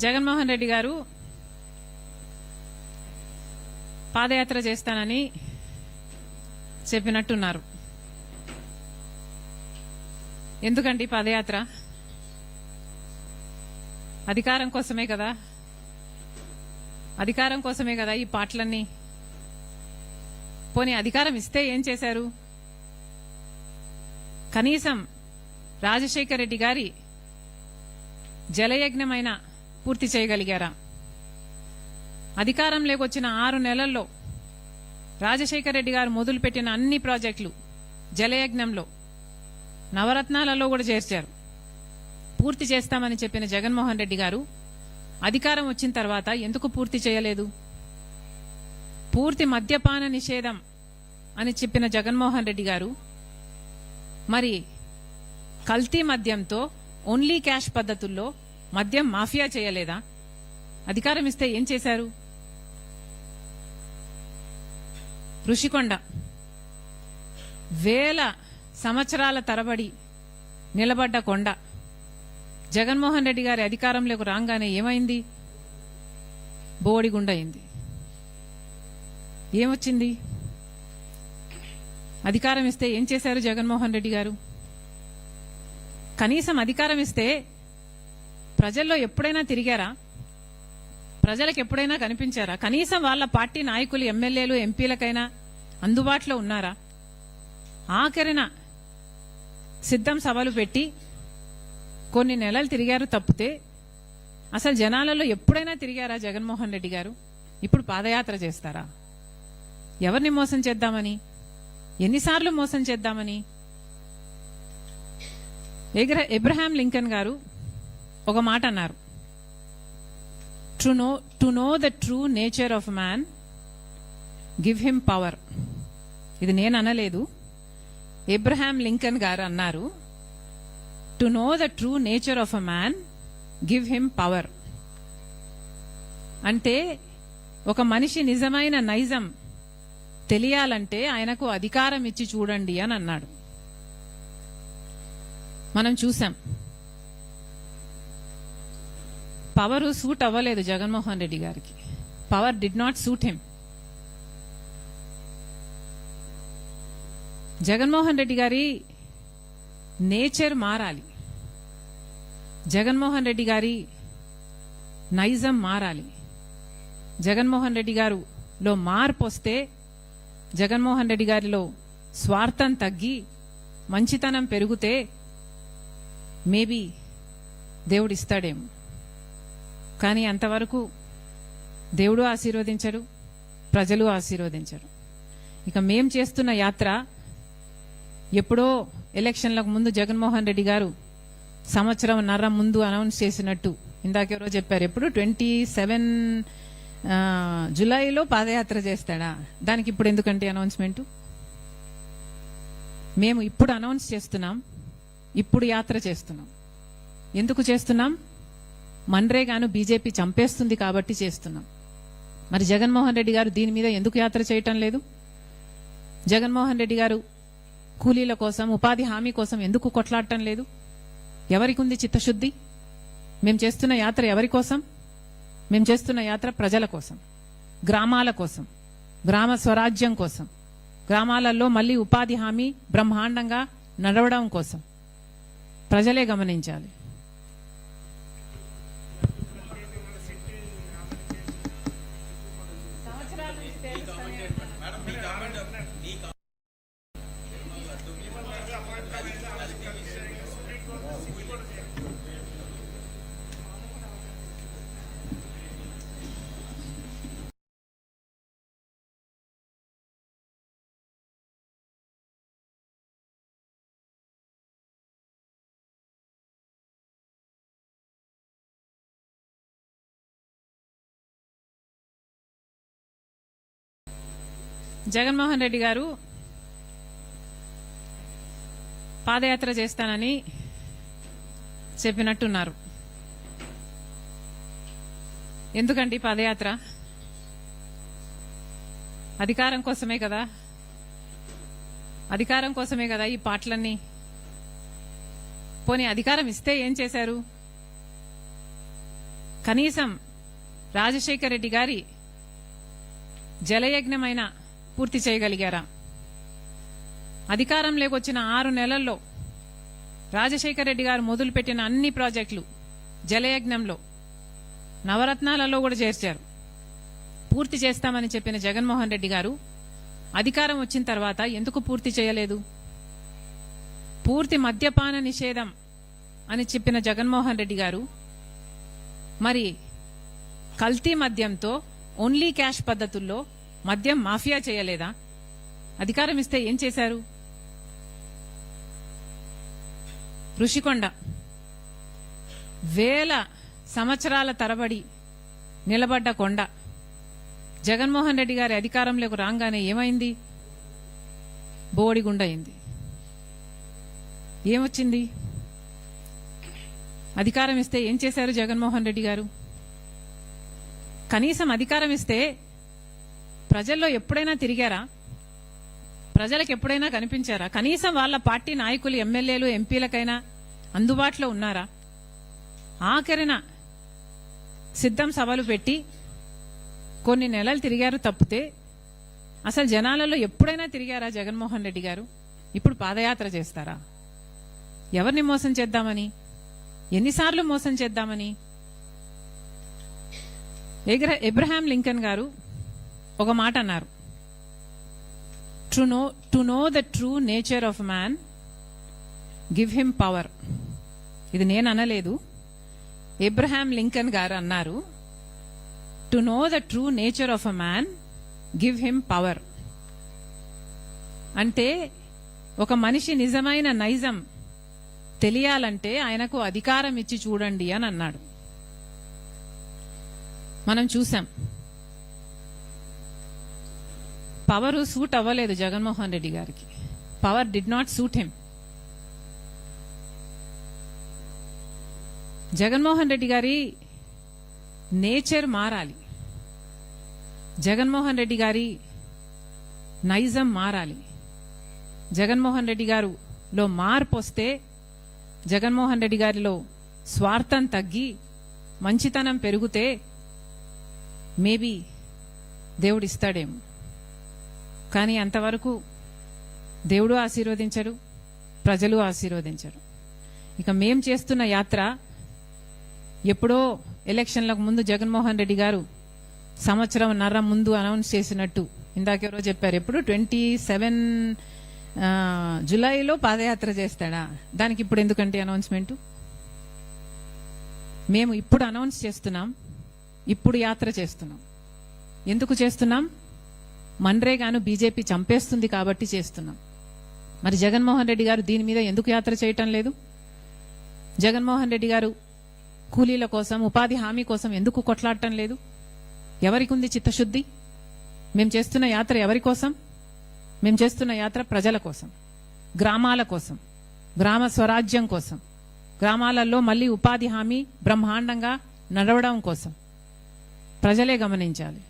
జగన్మోహన్ రెడ్డి గారు పాదయాత్ర చేస్తానని చెప్పినట్టున్నారు. ఎందుకండి పాదయాత్ర? అధికారం కోసమే కదా, అధికారం కోసమే కదా ఈ పాటలన్నీ. పోనీ అధికారం ఇస్తే ఏం చేశారు? కనీసం రాజశేఖర్ రెడ్డి గారి జలయజ్ఞమైనా పూర్తి చేయగలిగారా? అధికారంలోకి వచ్చిన 6 నెలల్లో రాజశేఖర్ రెడ్డి గారు మొదలుపెట్టిన అన్ని ప్రాజెక్టులు జలయజ్ఞంలో నవరత్నాలలో కూడా చేర్చారు. పూర్తి చేస్తామని చెప్పిన జగన్మోహన్ రెడ్డి గారు అధికారం వచ్చిన తర్వాత ఎందుకు పూర్తి చేయలేదు? పూర్తి మద్యపాన నిషేధం అని చెప్పిన జగన్మోహన్ రెడ్డి గారు మరి కల్తీ మద్యంతో ఓన్లీ క్యాష్ పద్ధతుల్లో మద్యం మాఫియా చేయలేదా? అధికారం ఇస్తే ఏం చేశారు? ఋషికొండ వేల సంవత్సరాల తరబడి నిలబడ్డ కొండ జగన్మోహన్ రెడ్డి గారి అధికారంలోకి రాగానే ఏమైంది? బోడిగుండ అయింది. ఏమొచ్చింది? అధికారం ఇస్తే ఏం చేశారు జగన్మోహన్ రెడ్డి గారు? కనీసం అధికారం ఇస్తే ప్రజల్లో ఎప్పుడైనా తిరిగారా? ప్రజలకు ఎప్పుడైనా కనిపించారా? కనీసం వాళ్ళ పార్టీ నాయకులు, ఎమ్మెల్యేలు, ఎంపీలకైనా అందుబాటులో ఉన్నారా? ఆఖరిన సిద్ధం సభలు పెట్టి కొన్ని నెలలు తిరిగారు తప్పితే అసలు జనాలలో ఎప్పుడైనా తిరిగారా జగన్మోహన్ రెడ్డి గారు? ఇప్పుడు పాదయాత్ర చేస్తారా? ఎవరిని మోసం చేద్దామని? ఎన్నిసార్లు మోసం చేద్దామని? ఎబ్రహాం లింకన్ గారు ఒక మాట అన్నారు, to know the true nature of man give him power. ఇది నేను అనలేదు, ఎబ్రహాం లింకన్ గారు అన్నారు. To know the true nature of a man give him power. అంటే ఒక మనిషి నిజమైన నైజం తెలియాలంటే ఆయనకు అధికారం ఇచ్చి చూడండి అని అన్నాడు. మనం చూసాం, పవర్ సూట్ అవ్వలేదు జగన్మోహన్ రెడ్డి గారికి. Power did not suit him. Jaganmohan Reddy గారి నేచర్ మారాలి, జగన్మోహన్ రెడ్డి గారి నైజం మారాలి. జగన్మోహన్ రెడ్డి గారిలో మార్పు వస్తే, జగన్మోహన్ రెడ్డి గారిలో స్వార్థం తగ్గి మంచితనం పెరిగితే మేబీ దేవుడిస్తాడేమో. కానీ అంతవరకు దేవుడు ఆశీర్వదించడు, ప్రజలు ఆశీర్వదించరు. ఇక మేం చేస్తున్న యాత్ర ఎప్పుడో ఎలక్షన్లకు ముందు జగన్మోహన్ రెడ్డి గారు సంవత్సరంన్నర ముందు అనౌన్స్ చేసినట్టు ఇందాకెవరో చెప్పారు, ఎప్పుడు 27 జులైలో పాదయాత్ర చేస్తాడా? దానికి ఇప్పుడు ఎందుకంటే అనౌన్స్మెంట్? మేము ఇప్పుడు అనౌన్స్ చేస్తున్నాం, ఇప్పుడు యాత్ర చేస్తున్నాం. ఎందుకు చేస్తున్నాం? మన్రేగాను బీజేపీ చంపేస్తుంది కాబట్టి చేస్తున్నాం. మరి జగన్మోహన్ రెడ్డి గారు దీని మీద ఎందుకు యాత్ర చేయటం లేదు? జగన్మోహన్ రెడ్డి గారు కూలీల కోసం, ఉపాధి హామీ కోసం ఎందుకు కొట్లాడటం లేదు? ఎవరికి ఉంది చిత్తశుద్ధి? మేము చేస్తున్న యాత్ర ఎవరి కోసం? మేము చేస్తున్న యాత్ర ప్రజల కోసం, గ్రామాల కోసం, గ్రామ స్వరాజ్యం కోసం, గ్రామాలలో మళ్లీ ఉపాధి హామీ బ్రహ్మాండంగా నడవడం కోసం. ప్రజలే గమనించాలి. జగన్మోహన్ రెడ్డి గారు పాదయాత్ర చేస్తానని చెప్పినట్టున్నారు. ఎందుకండి పాదయాత్ర? అధికారం కోసమే కదా, అధికారం కోసమే కదా ఈ పాటలన్నీ. పోనీ అధికారం ఇస్తే ఏం చేశారు? కనీసం రాజశేఖర రెడ్డి గారి జలయజ్ఞమైన పూర్తి చేయగలిగారా? అధికారంలోకి వచ్చిన 6 నెలల్లో రాజశేఖర రెడ్డి గారు మొదలుపెట్టిన అన్ని ప్రాజెక్టులు జలయజ్ఞంలో నవరత్నాలలో కూడా చేర్చారు. పూర్తి చేస్తామని చెప్పిన జగన్మోహన్ రెడ్డి గారు అధికారం వచ్చిన తర్వాత ఎందుకు పూర్తి చేయలేదు? పూర్తి మద్యపాన నిషేధం అని చెప్పిన జగన్మోహన్ రెడ్డి గారు మరి కల్తీ మద్యంతో ఓన్లీ క్యాష్ పద్ధతుల్లో మద్యం మాఫియా చేయలేదా? అధికారం ఇస్తే ఏం చేశారు? ఋషికొండ వేల సంవత్సరాల తరబడి నిలబడ్డ కొండ జగన్మోహన్ రెడ్డి గారి అధికారంలోకి రాగానే ఏమైంది? బోడిగుండ అయింది. ఏమొచ్చింది? అధికారం ఇస్తే ఏం చేశారు జగన్మోహన్ రెడ్డి గారు? కనీసం అధికారం ఇస్తే ప్రజల్లో ఎప్పుడైనా తిరిగారా? ప్రజలకు ఎప్పుడైనా కనిపించారా? కనీసం వాళ్ళ పార్టీ నాయకులు, ఎమ్మెల్యేలు, ఎంపీలకైనా అందుబాటులో ఉన్నారా? ఆఖరిన సిద్ధం సభలు పెట్టి కొన్ని నెలలు తిరిగారు తప్పితే అసలు జనాలలో ఎప్పుడైనా తిరిగారా జగన్మోహన్ రెడ్డి గారు? ఇప్పుడు పాదయాత్ర చేస్తారా? ఎవరిని మోసం చేద్దామని? ఎన్నిసార్లు మోసం చేద్దామని? ఎబ్రహాం లింకన్ గారు ఒక మాట అన్నారు, to know the true nature of man give him power. ఇది నేను అనలేదు, ఎబ్రహాం లింకన్ గారు అన్నారు. To know the true nature of a man give him power. అంటే ఒక మనిషి నిజమైన నైజం తెలియాలంటే ఆయనకు అధికారం ఇచ్చి చూడండి అని అన్నాడు. మనం చూసాం, పవర్ సూట్ అవ్వలేదు జగన్మోహన్ రెడ్డి గారికి. Power did not suit him. Jaganmohan Reddy గారి నేచర్ మారాలి, జగన్మోహన్ రెడ్డి గారి నైజం మారాలి. జగన్మోహన్ రెడ్డి గారులో మార్పు వస్తే, జగన్మోహన్ రెడ్డి గారిలో స్వార్థం తగ్గి మంచితనం పెరిగితే మేబీ దేవుడు ఇస్తాడేమో. కానీ అంతవరకు దేవుడు ఆశీర్వదించరు, ప్రజలు ఆశీర్వదించరు. ఇక మేం చేస్తున్న యాత్ర ఎప్పుడో ఎలక్షన్లకు ముందు జగన్మోహన్ రెడ్డి గారు సంవత్సరంన్నర ముందు అనౌన్స్ చేసినట్టు ఇందాకెవరో చెప్పారు, ఎప్పుడు 27 జులైలో పాదయాత్ర చేస్తాడా? దానికి ఇప్పుడు ఎందుకంటే అనౌన్స్మెంట్? మేము ఇప్పుడు అనౌన్స్ చేస్తున్నాం, ఇప్పుడు యాత్ర చేస్తున్నాం. ఎందుకు చేస్తున్నాం? మన్రేగాను బీజేపీ చంపేస్తుంది కాబట్టి చేస్తున్నాం. మరి జగన్మోహన్ రెడ్డి గారు దీని మీద ఎందుకు యాత్ర చేయటం లేదు? జగన్మోహన్ రెడ్డి గారు కూలీల కోసం, ఉపాధి హామీ కోసం ఎందుకు కొట్లాడటం లేదు? ఎవరికి ఉంది చిత్తశుద్ధి? మేం చేస్తున్న యాత్ర ఎవరి కోసం? మేం చేస్తున్న యాత్ర ప్రజల కోసం, గ్రామాల కోసం, గ్రామ స్వరాజ్యం కోసం, గ్రామాలలో మళ్లీ ఉపాధి హామీ బ్రహ్మాండంగా నడవడం కోసం. ప్రజలే గమనించాలి.